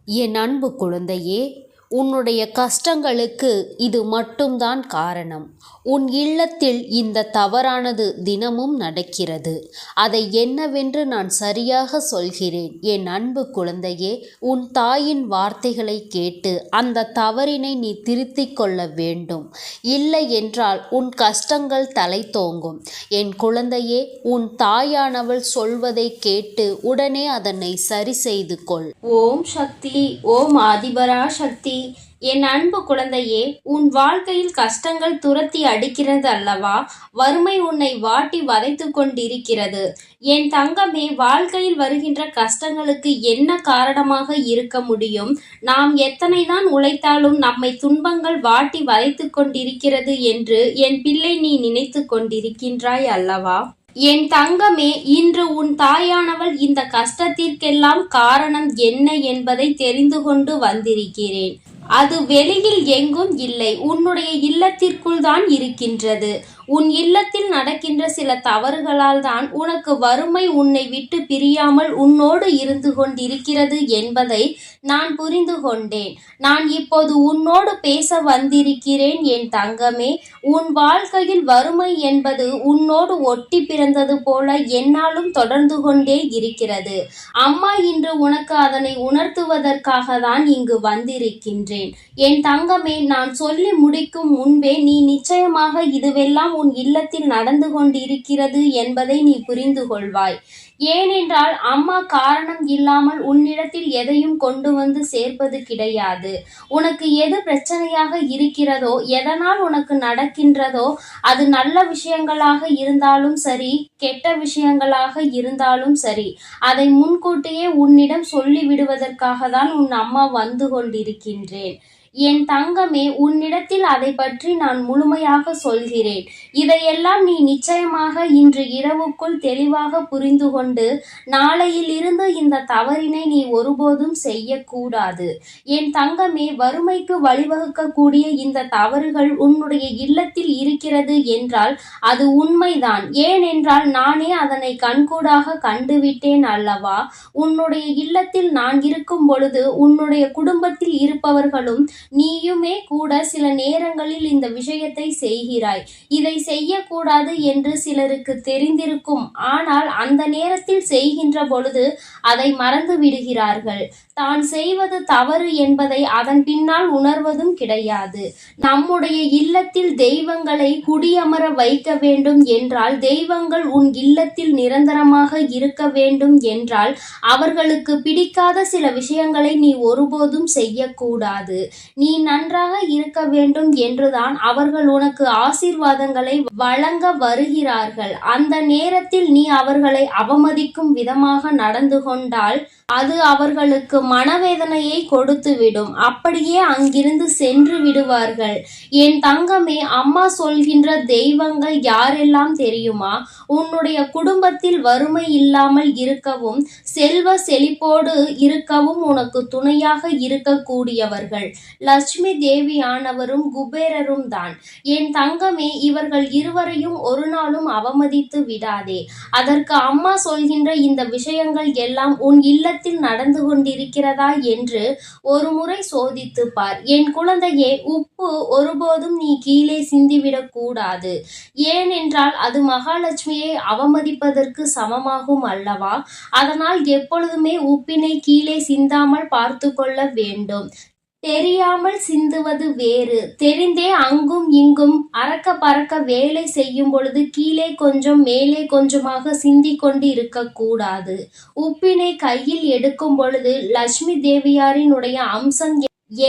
என் அன்பு குழந்தையே, உன்னுடைய கஷ்டங்களுக்கு இது மட்டும்தான் காரணம். உன் இல்லத்தில் இந்த தவறானது தினமும் நடக்கிறது. அதை என்னவென்று நான் சரியாக சொல்கிறேன். என் அன்பு குழந்தையே, உன் தாயின் வார்த்தைகளை கேட்டு அந்த தவறினை நீ திருத்திக் கொள்ள வேண்டும். இல்லை என்றால் உன் கஷ்டங்கள் தலை தோங்கும். என் குழந்தையே, உன் தாயானவள் சொல்வதை கேட்டு உடனே அதனை சரி செய்து கொள். ஓம் சக்தி, ஓம் ஆதிபரா சக்தி. என் அன்பு குழந்தையே, உன் வாழ்க்கையில் கஷ்டங்கள் துரத்தி அடிக்கிறது அல்லவா? வறுமை உன்னை வாட்டி வதைத்து கொண்டிருக்கிறது. என் தங்கமே, வாழ்க்கையில் வருகின்ற கஷ்டங்களுக்கு என்ன காரணமாக இருக்க முடியும்? நாம் எத்தனைதான் உழைத்தாலும் நம்மை துன்பங்கள் வாட்டி வதைத்து கொண்டிருக்கிறது என்று என் பிள்ளை நீ நினைத்து கொண்டிருக்கின்றாய் அல்லவா? என் தங்கமே, இன்று உன் தாயானவள் இந்த கஷ்டத்திற்கெல்லாம் காரணம் என்ன என்பதை தெரிந்து கொண்டு வந்திருக்கிறேன். அது வெளியில் எங்கும் இல்லை, உன்னுடைய இல்லத்திற்குள் தான் இருக்கின்றது. உன் இல்லத்தில் நடக்கின்ற சில தவறுகளால் தான் உனக்கு வறுமை உன்னை விட்டு பிரியாமல் உன்னோடு இருந்து கொண்டிருக்கிறது என்பதை நான் புரிந்து கொண்டேன். நான் இப்போது உன்னோடு பேச வந்திருக்கிறேன் என் தங்கமே. உன் வாழ்க்கையில் வறுமை என்பது உன்னோடு ஒட்டி பிறந்தது போல என்னாலும் தொடர்ந்து கொண்டே இருக்கிறது. அம்மா இன்று உனக்கு அதனை உணர்த்துவதற்காக தான் இங்கு வந்திருக்கின்றேன். என் தங்கமே, நான் சொல்லி முடிக்கும் முன்பே நீ நிச்சயமாக இதுவெல்லாம் உன் இல்லத்தில் நடந்து கொண்டிருக்கிறது என்பதை நீ புரிந்து கொள்வாய். ஏனென்றால் அம்மா காரணம் இல்லாமல் உன்னிடத்தில் எதையும் கொண்டு வந்து சேர்ப்பது கிடையாது. உனக்கு எது பிரச்சனையாக இருக்கிறதோ, எதனால் உனக்கு நடக்கின்றதோ, அது நல்ல விஷயங்களாக இருந்தாலும் சரி, கெட்ட விஷயங்களாக இருந்தாலும் சரி, அதை முன்கூட்டியே உன்னிடம் சொல்லி விடுவதற்காக தான் உன் அம்மா வந்து கொண்டிருக்கின்றேன். என் தங்கமே, உன்னிடத்தில் அதை பற்றி நான் முழுமையாக சொல்கிறேன். இதையெல்லாம் நீ நிச்சயமாக இன்று இரவுக்குள் தெளிவாக புரிந்து கொண்டு நாளையில் இருந்து இந்த தவறினை நீ ஒருபோதும் செய்யக்கூடாது. என் தங்கமே, வறுமைக்கு வழிவகுக்கக்கூடிய இந்த தவறுகள் உன்னுடைய இல்லத்தில் இருக்கிறது என்றால் அது உண்மைதான். ஏனென்றால் நானே அதனை கண்கூடாக கண்டுவிட்டேன் அல்லவா? உன்னுடைய இல்லத்தில் நான் இருக்கும் பொழுது உன்னுடைய குடும்பத்தில் இருப்பவர்களும் நீயுமே கூட சில நேரங்களில் இந்த விஷயத்தை செய்கிறாய். இதை செய்யக்கூடாது என்று சிலருக்கு தெரிந்திருக்கும். ஆனால் அந்த நேரத்தில் செய்கின்ற பொழுது அதை மறந்து விடுகிறார்கள். தான் செய்வது தவறு என்பதை அதன் பின்னால் உணர்வதும் கிடையாது. நம்முடைய இல்லத்தில் தெய்வங்களை குடியமர வைக்க வேண்டும் என்றால், தெய்வங்கள் உன் இல்லத்தில் நிரந்தரமாக இருக்க வேண்டும் என்றால், அவர்களுக்கு பிடிக்காத சில விஷயங்களை நீ ஒருபோதும் செய்யக்கூடாது. நீ நன்றாக இருக்க வேண்டும் என்றுதான் அவர்கள் உனக்கு ஆசீர்வாதங்களை வழங்க வருகிறார்கள். அந்த நேரத்தில் நீ அவர்களை அவமதிக்கும் விதமாக நடந்து கொண்டால் அது அவர்களுக்கு மனவேதனையை கொடுத்துவிடும். அப்படியே அங்கிருந்து சென்று விடுவார்கள். என் தங்கமே, அம்மா சொல்கின்ற தெய்வங்கள் யாரெல்லாம் தெரியுமா? உன்னுடைய குடும்பத்தில் வறுமை இல்லாமல் இருக்கவும், செல்வ செழிப்போடு இருக்கவும் உனக்கு துணையாக இருக்கக்கூடியவர்கள் லட்சுமி தேவியானவரும் குபேரரும் தான். என் தங்கமே, இவர்கள் இருவரையும் ஒரு நாளும் அவமதித்து விடாதே. அதற்கு அம்மா சொல்கின்ற இந்த விஷயங்கள் எல்லாம் உன் இல்லத்தில் நடந்து கொண்டிருக்கிறதா என்று ஒரு முறை சோதித்து பார். என் குழந்தையே, உப்பு ஒருபோதும் நீ கீழே சிந்திவிடக் கூடாது. ஏனென்றால் அது மகாலட்சுமியை அவமதிப்பதற்கு சமமாகும் அல்லவா? அதனால் எப்பொழுதுமே உப்பினை கீழே சிந்தாமல் பார்த்து கொள்ள வேண்டும். தெரியாமல் சிந்துவது வேறு, தெரிந்தே அங்கும் இங்கும் அறக்க பறக்க வேலை செய்யும் பொழுது கீழே கொஞ்சம் மேலே கொஞ்சமாக சிந்தி கொண்டு இருக்கக்கூடாது. உப்பினை கையில் எடுக்கும் பொழுது லட்சுமி தேவியாரினுடைய அம்சம்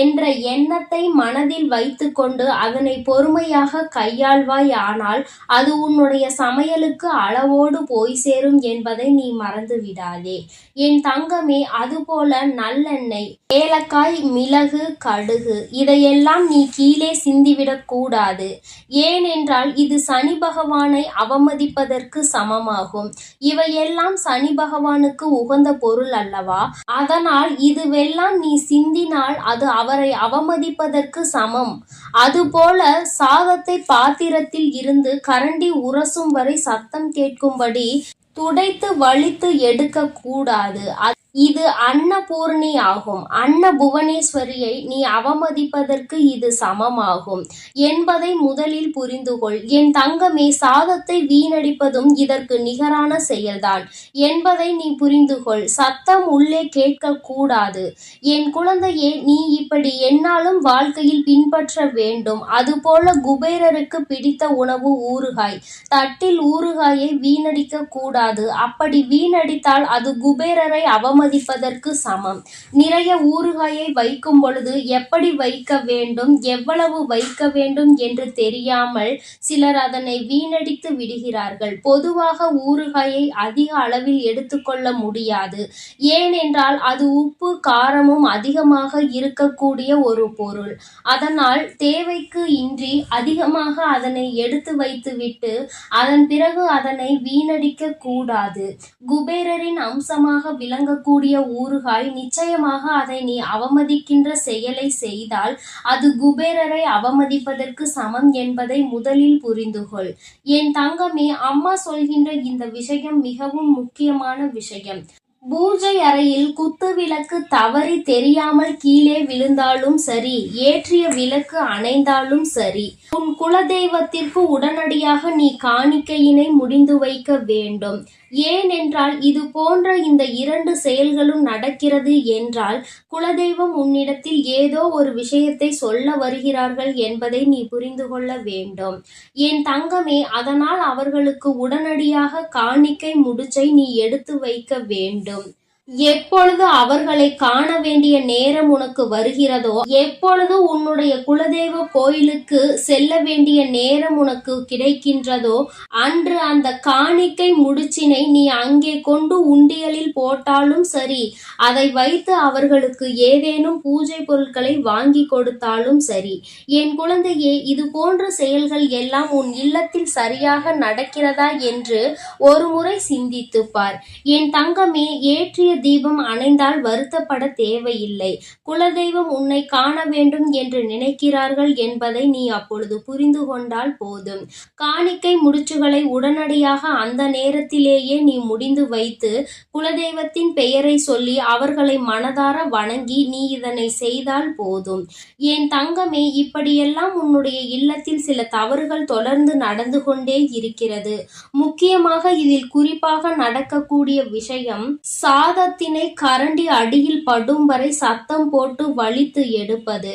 என்ற எண்ணத்தை மனதில் வைத்து கொண்டு அதனை பொறுமையாக கையாள்வாய். ஆனால் அது உன்னுடைய சமையலுக்கு அளவோடு போய் சேரும் என்பதை நீ மறந்து விடாதே என் தங்கமே. அதுபோல நல்லெண்ணெய், ஏலக்காய், மிளகு, கடுகு இதையெல்லாம் நீ கீழே சிந்திவிடக் கூடாது. ஏனென்றால் இது சனி பகவானை அவமதிப்பதற்கு சமமாகும். இவையெல்லாம் சனி பகவானுக்கு உகந்த பொருள் அல்லவா? அதனால் இதுவெல்லாம் நீ சிந்தினால் அது அவரை அவமதிப்பதற்கு சமம். அதுபோல சாதத்தை பாத்திரத்தில் இருந்து கரண்டி உரசும் வரை சத்தம் கேட்கும்படி துடைத்து வலித்து எடுக்க கூடாது. இது அன்னபூர்ணி ஆகும். அன்னபுவனேஸ்வரியை நீ அவமதிப்பதற்கு இது சமமாகும் என்பதை முதலில் புரிந்துகொள். என் தங்கமே, சாதத்தை வீணடிப்பதும் இதற்கு நிகரான செயல்தான் என்பதை நீ புரிந்துகொள். சத்தம் உள்ளே கேட்கக்கூடாது. என் குழந்தையே, நீ இப்படி எந்நாளும் வாழ்க்கையில் பின்பற்ற வேண்டும். அதுபோல குபேரருக்கு பிடித்த உணவு ஊறுகாய். தட்டில் ஊறுகாயை வீணடிக்க கூடாது. அப்படி வீணடித்தால் அது குபேரரை அவமதிப்பதற்கு சமம். நிறைய ஊறுகாயை வைக்கும் பொழுது எப்படி வைக்க வேண்டும், எவ்வளவு வைக்க வேண்டும் என்று தெரியாமல் சிலர் அதனை வீணடித்து விடுகிறார்கள். பொதுவாக ஊறுகாயை அதிக அளவில் எடுத்துக்கொள்ள முடியாது. ஏனென்றால் அது உப்பு காரமும் அதிகமாக இருக்கக்கூடிய ஒரு பொருள். அதனால் தேவைக்கு இன்றி அதிகமாக அதனை எடுத்து வைத்துவிட்டு அதன் பிறகு அதனை வீணடிக்க கூடாது. குபேரரின் அம்சமாக விளங்கக்கூடிய ஊறுகாய். நிச்சயமாக அதை நீ அவமதிக்கின்ற செயலை செய்தால் அது குபேரரை அவமதிப்பதற்கு சமம் என்பதை முதலில் புரிந்துகொள். என் தங்கமே, அம்மா சொல்கின்ற இந்த விஷயம் மிகவும் முக்கியமான விஷயம். பூஜை அறையில் குத்து விளக்கு தவறி தெரியாமல் கீழே விழுந்தாலும் சரி, ஏற்றிய விளக்கு அணைந்தாலும் சரி, உன் குலதெய்வத்திற்கு உடனடியாக நீ காணிக்கையினை முடிந்து வைக்க வேண்டும். ஏனென்றால் இது போன்ற இந்த 2 செயல்களும் நடக்கிறது என்றால் குலதெய்வம் உன்னிடத்தில் ஏதோ ஒரு விஷயத்தை சொல்ல வருகிறார்கள் என்பதை நீ புரிந்து கொள்ள வேண்டும். என் தங்கமே, அதனால் அவர்களுக்கு உடனடியாக காணிக்கை முடிச்சை நீ எடுத்து வைக்க வேண்டும். எப்பொழுது அவர்களை காண வேண்டிய நேரம் உனக்கு வருகிறதோ, எப்பொழுது உன்னுடைய குலதெய்வ கோயிலுக்கு செல்ல வேண்டிய நேரம் உனக்கு கிடைக்கின்றதோ, அன்று அந்த காணிக்கை முடிச்சினை நீ அங்கே கொண்டு உண்டியலில் போட்டாலும் சரி, அதை வைத்து அவர்களுக்கு ஏதேனும் பூஜை பொருட்களை வாங்கி கொடுத்தாலும் சரி. என் குழந்தையே, இது போன்ற செயல்கள் எல்லாம் உன் இல்லத்தில் சரியாக நடக்கிறதா என்று ஒரு முறை சிந்தித்து பார். என் தங்கமே, ஏற்றிய தீபம் அணைந்தால் வருத்தப்பட தேவையில்லை. குலதெய்வம் உன்னை காண வேண்டும் என்று நினைக்கிறார்கள் என்பதை நீ அப்பொழுது புரிந்து கொண்டால் போதும். காணிக்கை முடிச்சுகளை உடனடியாக அந்த நேரத்திலேயே நீ முடிந்து வைத்து குலதெய்வத்தின் பெயரை சொல்லி அவர்களை மனதார வணங்கி நீ இதனை செய்தால் போதும். என் தங்கமே, இப்படியெல்லாம் உன்னுடைய இல்லத்தில் சில தவறுகள் தொடர்ந்து நடந்து கொண்டே இருக்கிறது. முக்கியமாக இதில் குறிப்பாக நடக்கக்கூடிய விஷயம், சாதத்தினை கரண்டி அடியில் படும் வரை சத்தம் போட்டு வலித்து எடுப்பது.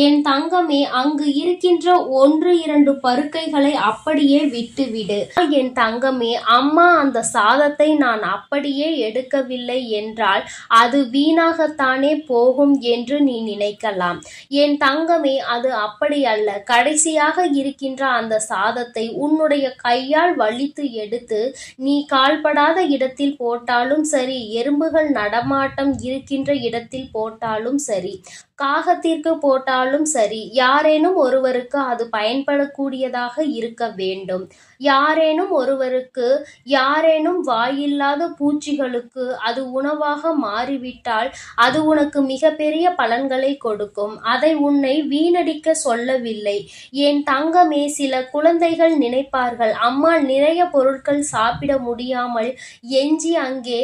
என் தங்கமே, அங்கு இருக்கின்ற 1-2 பருக்கைகளை அப்படியே விட்டுவிடு. என் தங்கமே, அம்மா அந்த சாதத்தை நான் அப்படியே எடுக்கவில்லை என்றால் அது வீணாகத்தானே போகும் என்று நீ நினைக்கலாம். என் தங்கமே, அது அப்படி அல்ல. கடைசியாக இருக்கின்ற அந்த சாதத்தை உன்னுடைய கையால் வலித்து எடுத்து நீ கால்படாத இடத்தில் போட்டாலும் சரி, எறும்புகள் நடமாட்டம் இருக்கின்ற இடத்தில் போட்டாலும் சரி, காகத்திற்கு போட்டாலும் சரி, யாரேனும் ஒருவருக்கு அது பயன்படக்கூடியதாக இருக்க வேண்டும். யாரேனும் ஒருவருக்கு, யாரேனும் வாயில்லாத பூச்சிகளுக்கு அது உணவாக மாறிவிட்டால் அது உனக்கு மிகப்பெரிய பலன்களை கொடுக்கும். அதை உன்னை வீணடிக்க சொல்லவில்லை. என் தங்கமே, சில குழந்தைகள் நினைப்பார்கள், அம்மா நிறைய பொருட்கள் சாப்பிட முடியாமல் எஞ்சி அங்கே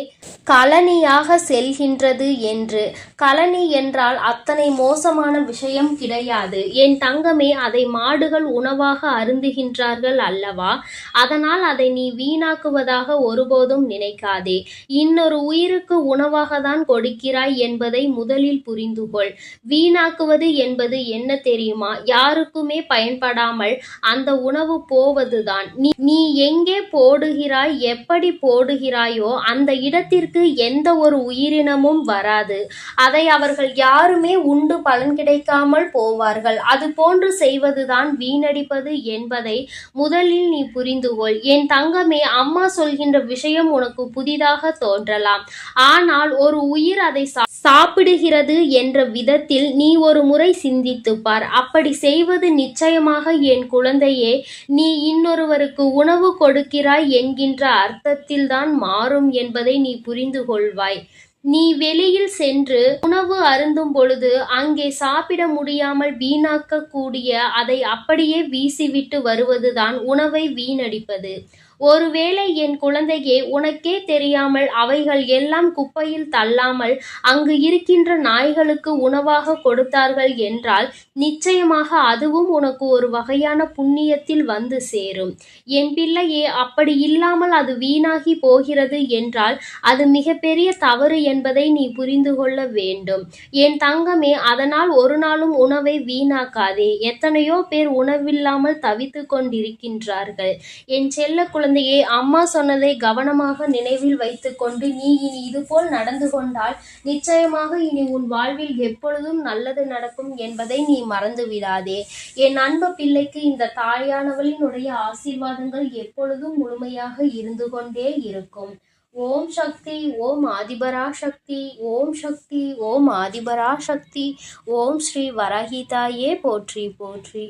கழனியாக செல்கின்றது என்று. கழனி என்றால் அத்தனை மோசமான விஷயம் கிடையாது. என் தங்கமே, அதை மாடுகள் உணவாக அருந்துகின்றார்கள் அல்லவா? அதனால் அதை நீ வீணாக்குவதாக ஒருபோதும் நினைக்காதே. இன்னொரு உயிருக்கு உணவாக தான் கொடுக்கிறாய் என்பதை முதலில் புரிந்துகொள். வீணாக்குவது என்பது என்ன தெரியுமா? யாருக்குமே பயன்படாமல் அந்த உணவு போவதுதான். நீ எங்கே போடுகிறாய், எப்படி போடுகிறாயோ அந்த இடத்திற்கு எந்த ஒரு உயிரினமும் வராது. அதை அவர்கள் யாருமே உண்டு பலன் கிடைக்காமல் போவார்கள். அது போன்று செய்வதுதான் வீணடிப்பது என்பதை முதலில் நீ புரிந்துகொள். என் தங்கமே, அம்மா சொல்கின்ற விஷயம் உனக்கு புதிதாக தோன்றலாம். ஆனால் ஒரு உயிர் அதை சாப்பிடுகிறது என்ற விதத்தில் நீ ஒரு முறை சிந்தித்து பார். அப்படி செய்வது நிச்சயமாக என் குழந்தையே, நீ இன்னொருவருக்கு உணவு கொடுக்கிறாய் என்கின்ற அர்த்தத்தில்தான் மாறும் என்பதை நீ புரிந்து கொள்வாய். நீ வெளியில் சென்று உணவு அருந்தும் பொழுது அங்கே சாப்பிட முடியாமல் வீணாக்க கூடிய அதை அப்படியே வீசிவிட்டு வருவதுதான் உணவை வீணடிப்பது. ஒருவேளை என் குழந்தையே, உனக்கே தெரியாமல் அவைகள் எல்லாம் குப்பையில் தள்ளாமல் அங்கு இருக்கின்ற நாய்களுக்கு உணவாக கொடுத்தார்கள் என்றால் நிச்சயமாக அதுவும் உனக்கு ஒரு வகையான புண்ணியத்தில் வந்து சேரும். என் பிள்ளையே, அப்படி இல்லாமல் அது வீணாகி போகிறது என்றால் அது மிகப்பெரிய தவறு என்பதை நீ புரிந்து கொள்ள வேண்டும். என் தங்கமே, அதனால் ஒரு நாளும் உணவை வீணாக்காதே. எத்தனையோ பேர் உணவில்லாமல் தவித்து கொண்டிருக்கின்றார்கள். என் செல்ல குழந்தையே, அம்மா சொன்னதை கவனமாக நினைவில் வைத்துக்கொண்டு நீ இனி இதுபோல் நடந்து கொண்டால் நிச்சயமாக இனி உன் வாழ்வில் எப்பொழுதும் நல்லது நடக்கும் என்பதை நீ மறந்து விடாதே. என் அன்பு பிள்ளைக்கு இந்த தாயானவளினுடைய ஆசீர்வாதங்கள் எப்பொழுதும் முழுமையாக இருந்து கொண்டே இருக்கும். ஓம் சக்தி, ஓம் ஆதிபரா சக்தி, ஓம் சக்தி, ஓம் ஆதிபரா சக்தி, ஓம் ஸ்ரீ வராகி தாயே போற்றி போற்றி.